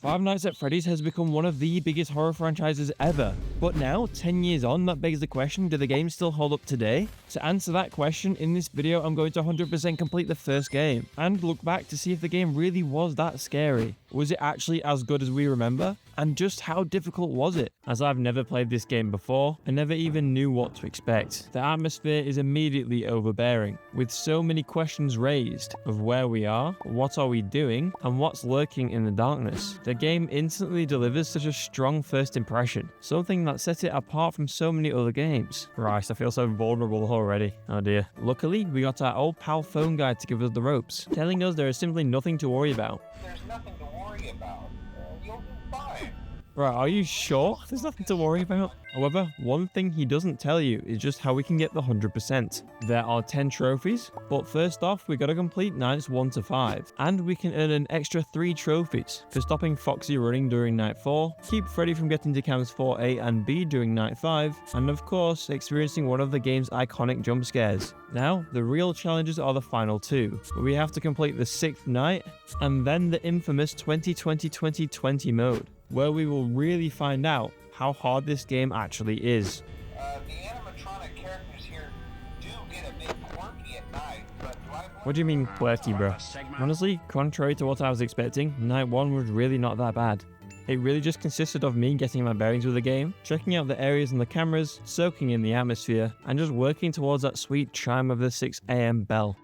Five Nights at Freddy's has become one of the biggest horror franchises ever. But now, 10 years on, that begs the question, do the games still hold up today? To answer that question, in this video I'm going to 100% complete the first game, and look back to see if the game really was that scary. Was it actually as good as we remember? And just how difficult was it? As I've never played this game before, I never even knew what to expect. The atmosphere is immediately overbearing, with so many questions raised of where we are, what are we doing, and what's lurking in the darkness. The game instantly delivers such a strong first impression, something that sets it apart from so many other games. Right, I feel so vulnerable already. Oh dear. Luckily, we got our old pal phone guy to give us the ropes, telling us there is simply nothing to worry about. There's nothing to worry about. You'll do fine. Right, are you sure? There's nothing to worry about. However, one thing he doesn't tell you is just how we can get the 100%. There are 10 trophies, but first off, we gotta complete nights 1 to 5, and we can earn an extra 3 trophies for stopping Foxy running during night 4, keep Freddy from getting to cams 4A and B during night 5, and of course, experiencing one of the game's iconic jump scares. Now, the real challenges are the final 2, where we have to complete the 6th night, and then the infamous 2020-2020 mode, where we will really find out how hard this game actually is. The animatronic characters here do get a bit quirky at night, but What do you mean quirky, bro? Honestly, contrary to what I was expecting, night 1 was really not that bad. It really just consisted of me getting my bearings with the game, checking out the areas and the cameras, soaking in the atmosphere, and just working towards that sweet chime of the 6 AM bell.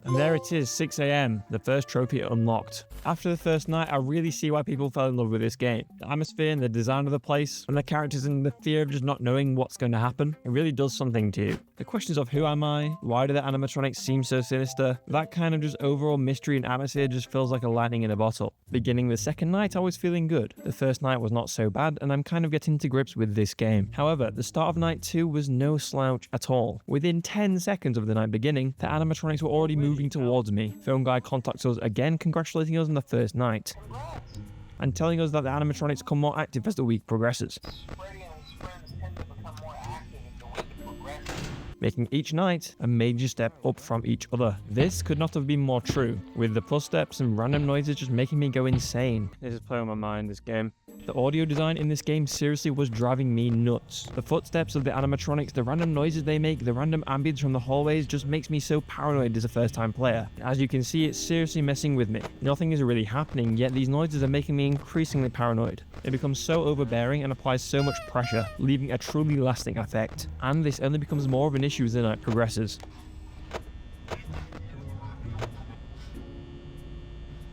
And there it is, 6 AM, the first trophy unlocked. After the first night, I really see why people fell in love with this game. The atmosphere and the design of the place, and the characters and the fear of just not knowing what's going to happen, it really does something to you. The questions of who am I, why do the animatronics seem so sinister, that kind of just overall mystery and atmosphere just feels like a lightning in a bottle. Beginning the second night, I was feeling good. The first night was not so bad, and I'm kind of getting to grips with this game. However, the start of night 2 was no slouch at all. Within 10 seconds of the night beginning, the animatronics were already moving towards me. Film guy contacts us again, congratulating us on the first night, and telling us that the animatronics become more active as the week progresses, Freddy and his friends tend to become more active as the week progresses. making each night a major step up from each other. This could not have been more true, with the footsteps and random noises just making me go insane. This is playing on my mind, this game. The audio design in this game seriously was driving me nuts. The footsteps of the animatronics, the random noises they make, the random ambience from the hallways just makes me so paranoid as a first-time player. As you can see, it's seriously messing with me. Nothing is really happening, yet these noises are making me increasingly paranoid. They become so overbearing and apply so much pressure, leaving a truly lasting effect. And this only becomes more of an issue as the night progresses.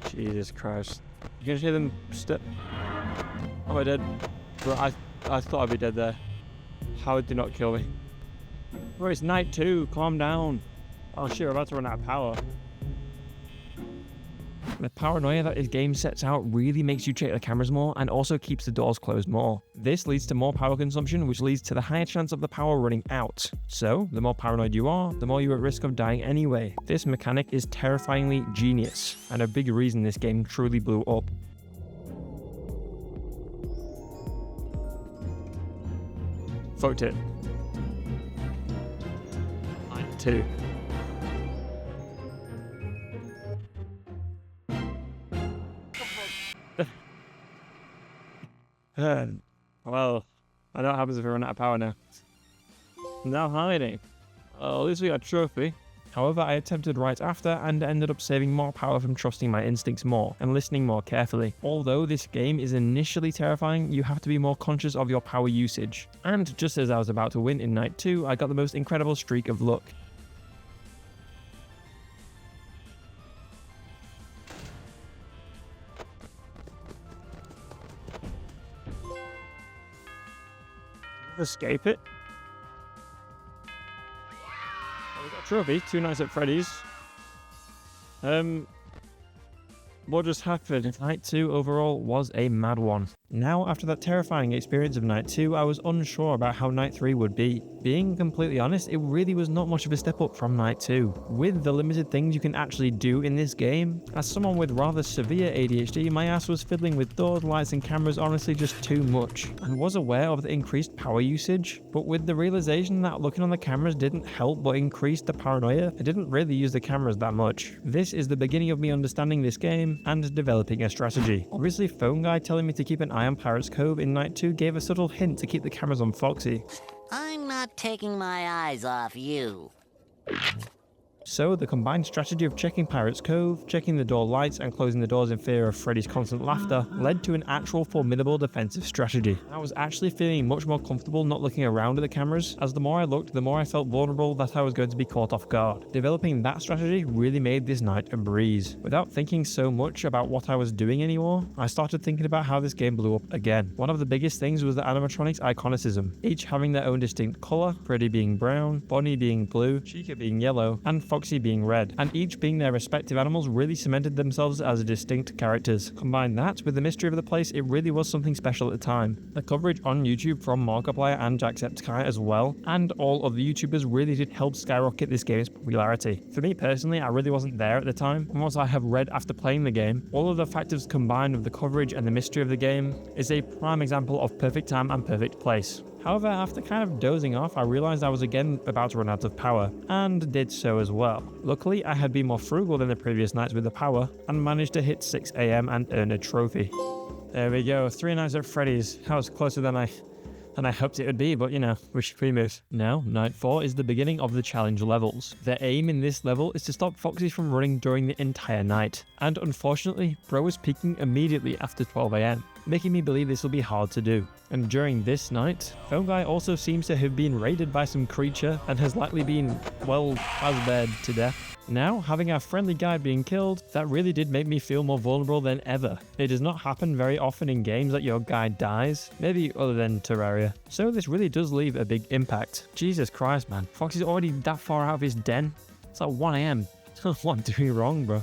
Jesus Christ. You can hear them step. Oh, I did. Bro, I thought I'd be dead there. How did they not kill me? Bro, it's night 2. Calm down. Oh shit, we're about to run out of power. The paranoia that this game sets out really makes you check the cameras more and also keeps the doors closed more. This leads to more power consumption, which leads to the higher chance of the power running out. So, the more paranoid you are, the more you're at risk of dying anyway. This mechanic is terrifyingly genius, and a big reason this game truly blew up. Fucked it. Night 2. Well, I know what happens if we run out of power now. Now hiding. At least we got a trophy. However, I attempted right after and ended up saving more power from trusting my instincts more and listening more carefully. Although this game is initially terrifying, you have to be more conscious of your power usage. And just as I was about to win in night 2, I got the most incredible streak of luck. Escape it. Oh, we got a trophy. 2 nights at Freddy's. What just happened? Night 2 overall was a mad one. Now, after that terrifying experience of night 2, I was unsure about how night 3 would be. Being completely honest, it really was not much of a step up from night 2. With the limited things you can actually do in this game, as someone with rather severe ADHD, my ass was fiddling with doors, lights and cameras honestly just too much, and was aware of the increased power usage, but with the realization that looking on the cameras didn't help but increase the paranoia, I didn't really use the cameras that much. This is the beginning of me understanding this game and developing a strategy. Obviously, Phone Guy telling me to keep an eye on Pirate's Cove in night 2 gave a subtle hint to keep the cameras on Foxy. I'm not taking my eyes off you. So, the combined strategy of checking Pirate's Cove, checking the door lights, and closing the doors in fear of Freddy's constant laughter led to an actual formidable defensive strategy. I was actually feeling much more comfortable not looking around at the cameras, as the more I looked, the more I felt vulnerable that I was going to be caught off guard. Developing that strategy really made this night a breeze. Without thinking so much about what I was doing anymore, I started thinking about how this game blew up again. One of the biggest things was the animatronics' iconicism, each having their own distinct colour, Freddy being brown, Bonnie being blue, Chica being yellow, and Foxy being red, and each being their respective animals really cemented themselves as distinct characters. Combine that with the mystery of the place, it really was something special at the time. The coverage on YouTube from Markiplier and Jacksepticeye as well, and all of the YouTubers really did help skyrocket this game's popularity. For me personally, I really wasn't there at the time, and what I have read after playing the game, all of the factors combined with the coverage and the mystery of the game is a prime example of perfect time and perfect place. However, after kind of dozing off, I realized I was again about to run out of power, and did so as well. Luckily, I had been more frugal than the previous nights with the power, and managed to hit 6 AM and earn a trophy. There we go, 3 nights at Freddy's. That was closer than I hoped it would be, but you know, wish we move. Now, night 4 is the beginning of the challenge levels. The aim in this level is to stop Foxy from running during the entire night, and unfortunately, Bro was peaking immediately after 12 AM, making me believe this will be hard to do. And during this night, Phone Guy also seems to have been raided by some creature and has likely been, well, buzzbed to death. Now, having our friendly guy being killed, that really did make me feel more vulnerable than ever. It does not happen very often in games that your guy dies, maybe other than Terraria. So this really does leave a big impact. Jesus Christ, man. Foxy's already that far out of his den. It's like 1 AM. I don't know what I'm doing wrong, bro.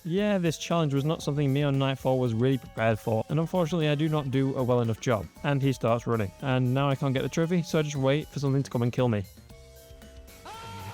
Yeah, this challenge was not something me on night 4 was really prepared for, and unfortunately I do not do a well enough job. And he starts running. And now I can't get the trophy, so I just wait for something to come and kill me.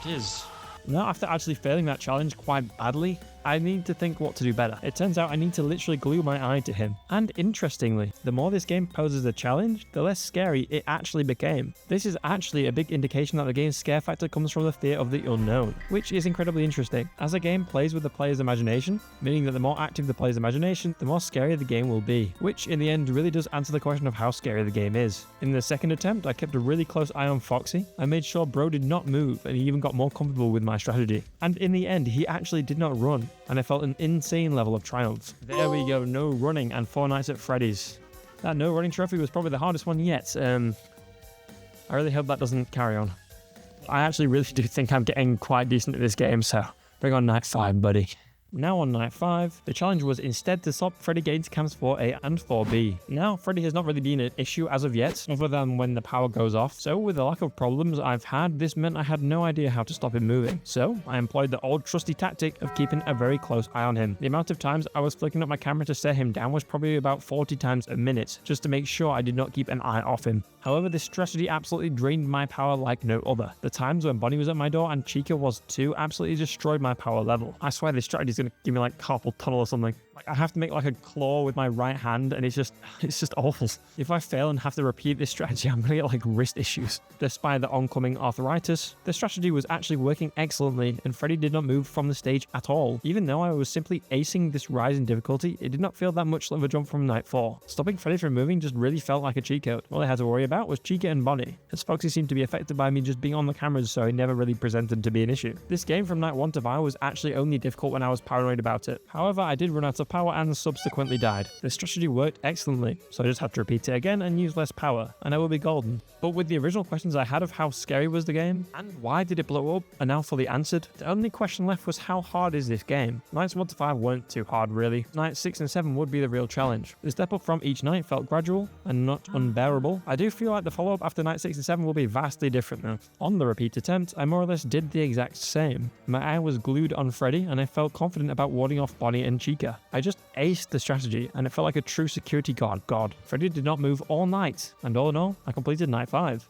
Here it is. Now, after actually failing that challenge quite badly, I need to think what to do better. It turns out I need to literally glue my eye to him. And interestingly, the more this game poses a challenge, the less scary it actually became. This is actually a big indication that the game's scare factor comes from the fear of the unknown, which is incredibly interesting. As a game plays with the player's imagination, meaning that the more active the player's imagination, the more scary the game will be, which in the end really does answer the question of how scary the game is. In the second attempt, I kept a really close eye on Foxy. I made sure Bro did not move, and he even got more comfortable with my strategy. And in the end, he actually did not run, and I felt an insane level of triumph. There we go, no running and 4 nights at Freddy's. That no running trophy was probably the hardest one yet. I really hope that doesn't carry on. I actually really do think I'm getting quite decent at this game, so bring on night 5, buddy. Now on night 5, the challenge was instead to stop Freddy getting to camps 4A and 4B. Now, Freddy has not really been an issue as of yet, other than when the power goes off, so with the lack of problems I've had, this meant I had no idea how to stop him moving. So, I employed the old trusty tactic of keeping a very close eye on him. The amount of times I was flicking up my camera to stare him down was probably about 40 times a minute, just to make sure I did not keep an eye off him. However, this strategy absolutely drained my power like no other. The times when Bonnie was at my door and Chica was too absolutely destroyed my power level. I swear this strategy is going to give me like carpal tunnel or something. Like I have to make like a claw with my right hand, and it's just awful. If I fail and have to repeat this strategy, I'm gonna get like wrist issues. Despite the oncoming arthritis, the strategy was actually working excellently, and Freddy did not move from the stage at all. Even though I was simply acing this rise in difficulty, it did not feel that much of a jump from night 4. Stopping Freddy from moving just really felt like a cheat code. All I had to worry about was Chica and Bonnie, as Foxy seemed to be affected by me just being on the cameras, so he never really presented to be an issue. This game from night 1 to 5 was actually only difficult when I was paranoid about it. However, I did run out of power and subsequently died. The strategy worked excellently, so I just had to repeat it again and use less power, and I will be golden. But with the original questions I had of how scary was the game, and why did it blow up, are now fully answered, the only question left was how hard is this game? Nights 1 to 5 weren't too hard really. Nights 6 and 7 would be the real challenge. The step up from each night felt gradual and not unbearable. I do feel like the follow-up after night 6 and 7 will be vastly different though. On the repeat attempt, I more or less did the exact same. My eye was glued on Freddy, and I felt confident about warding off Bonnie and Chica. I just aced the strategy, and it felt like a true security guard. Freddy did not move all night, and all in all, I completed night 5.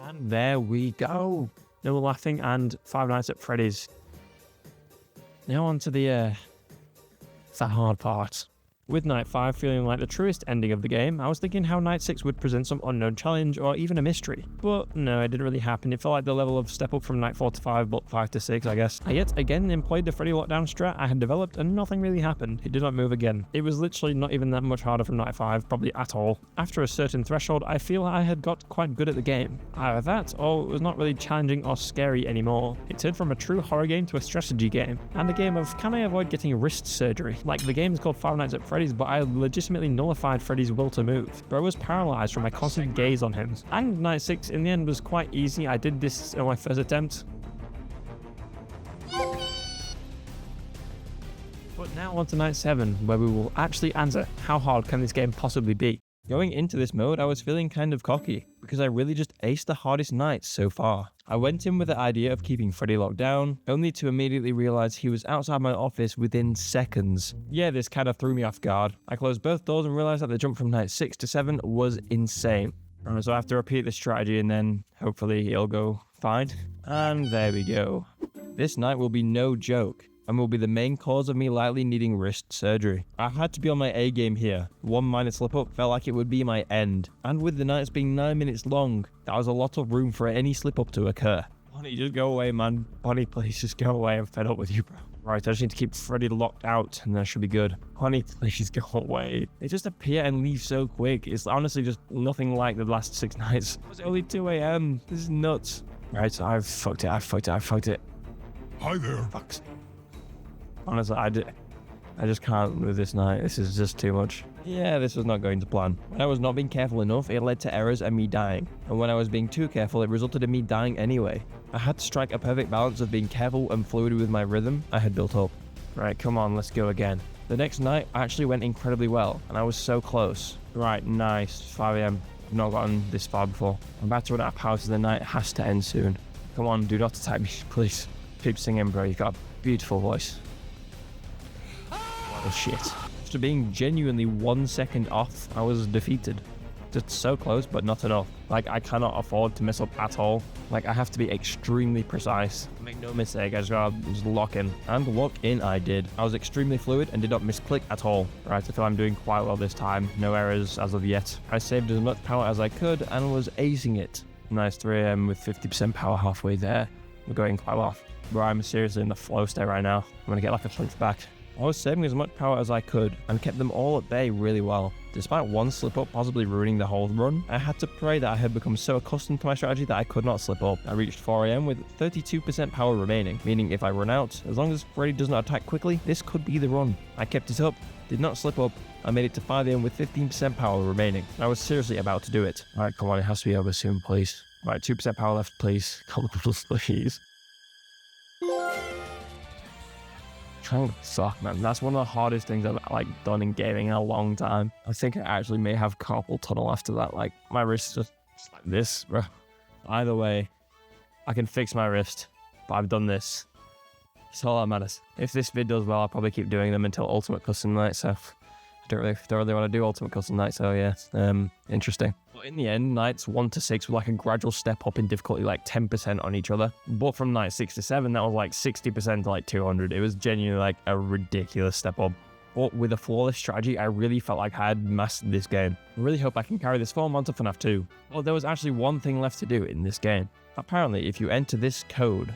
And there we go. No laughing and 5 nights at Freddy's. Now on to the hard part. With night 5 feeling like the truest ending of the game, I was thinking how night 6 would present some unknown challenge or even a mystery. But no, it didn't really happen. It felt like the level of step up from night 4 to 5, but 5 to 6, I guess. I yet again employed the Freddy lockdown strat I had developed and nothing really happened. It did not move again. It was literally not even that much harder from night 5, probably at all. After a certain threshold, I feel I had got quite good at the game. Either that, or it was not really challenging or scary anymore. It turned from a true horror game to a strategy game, and a game of can I avoid getting wrist surgery? Like the game is called Five Nights at Freddy's, but I legitimately nullified Freddy's will to move. Bro was paralyzed from my constant gaze on him. And night 6 in the end was quite easy. I did this on my first attempt. But now on to night 7, where we will actually answer how hard can this game possibly be. Going into this mode, I was feeling kind of cocky, because I really just aced the hardest nights so far. I went in with the idea of keeping Freddy locked down, only to immediately realize he was outside my office within seconds. Yeah, this kind of threw me off guard. I closed both doors and realized that the jump from night 6 to 7 was insane. So I have to repeat this strategy and then hopefully it'll go fine. And there we go. This night will be no joke, and will be the main cause of me likely needing wrist surgery. I had to be on my A game here. One minor slip up felt like it would be my end. And with the nights being 9 minutes long, that was a lot of room for any slip up to occur. Bonnie, just go away, man. Bonnie, please just go away. I'm fed up with you, bro. Right, I just need to keep Freddy locked out and that should be good. Bonnie, please go away. They just appear and leave so quick. It's honestly just nothing like the last 6 nights. It's only 2 a.m. This is nuts. Right, I've fucked it. Hi there. Fuck's sake. Honestly, I just can't with this night. This is just too much. Yeah, this was not going to plan. When I was not being careful enough, it led to errors and me dying. And when I was being too careful, it resulted in me dying anyway. I had to strike a perfect balance of being careful and fluid with my rhythm I had built up. Right, come on, let's go again. The next night actually went incredibly well, and I was so close. Right, nice. 5 a.m. I've not gotten this far before. I'm about to run out of power, so the night has to end soon. Come on, do not attack me, please. Keep singing, bro. You've got a beautiful voice. Oh shit. After being genuinely 1 second off, I was defeated. Just so close, but not enough. Like, I cannot afford to mess up at all. Like, I have to be extremely precise. Make no mistake, I just gotta lock in. And lock in I did. I was extremely fluid and did not misclick at all. Right, I feel I'm doing quite well this time. No errors as of yet. I saved as much power as I could and was acing it. Nice 3 a.m. with 50% power halfway there. We're going quite well. Bro, I'm seriously in the flow state right now. I'm gonna get like a punch back. I was saving as much power as I could and kept them all at bay really well. Despite one slip up possibly ruining the whole run, I had to pray that I had become so accustomed to my strategy that I could not slip up. I reached 4 a.m. with 32% power remaining, meaning if I run out, as long as Freddy does not attack quickly, this could be the run. I kept it up, did not slip up, I made it to 5 a.m. with 15% power remaining. I was seriously about to do it. Alright, come on, it has to be over soon, please. Right, 2% power left, please. Come on, please. Trying to suck, man. That's one of the hardest things I've done in gaming in a long time. I think I actually may have carpal tunnel after that. Like, my wrist is just like this, bro. Either way, I can fix my wrist, but I've done this. It's all that matters. If this vid does well, I'll probably keep doing them until Ultimate Custom Night, so I don't really want to do Ultimate Custom Night, so yeah, interesting. But in the end, nights 1 to 6 were like a gradual step up in difficulty, like 10% on each other. But from night 6 to 7, that was like 60% to like 200. It was genuinely like a ridiculous step up. But with a flawless strategy, I really felt like I had mastered this game. I really hope I can carry this form onto FNAF 2. Well, there was actually one thing left to do in this game. Apparently, if you enter this code...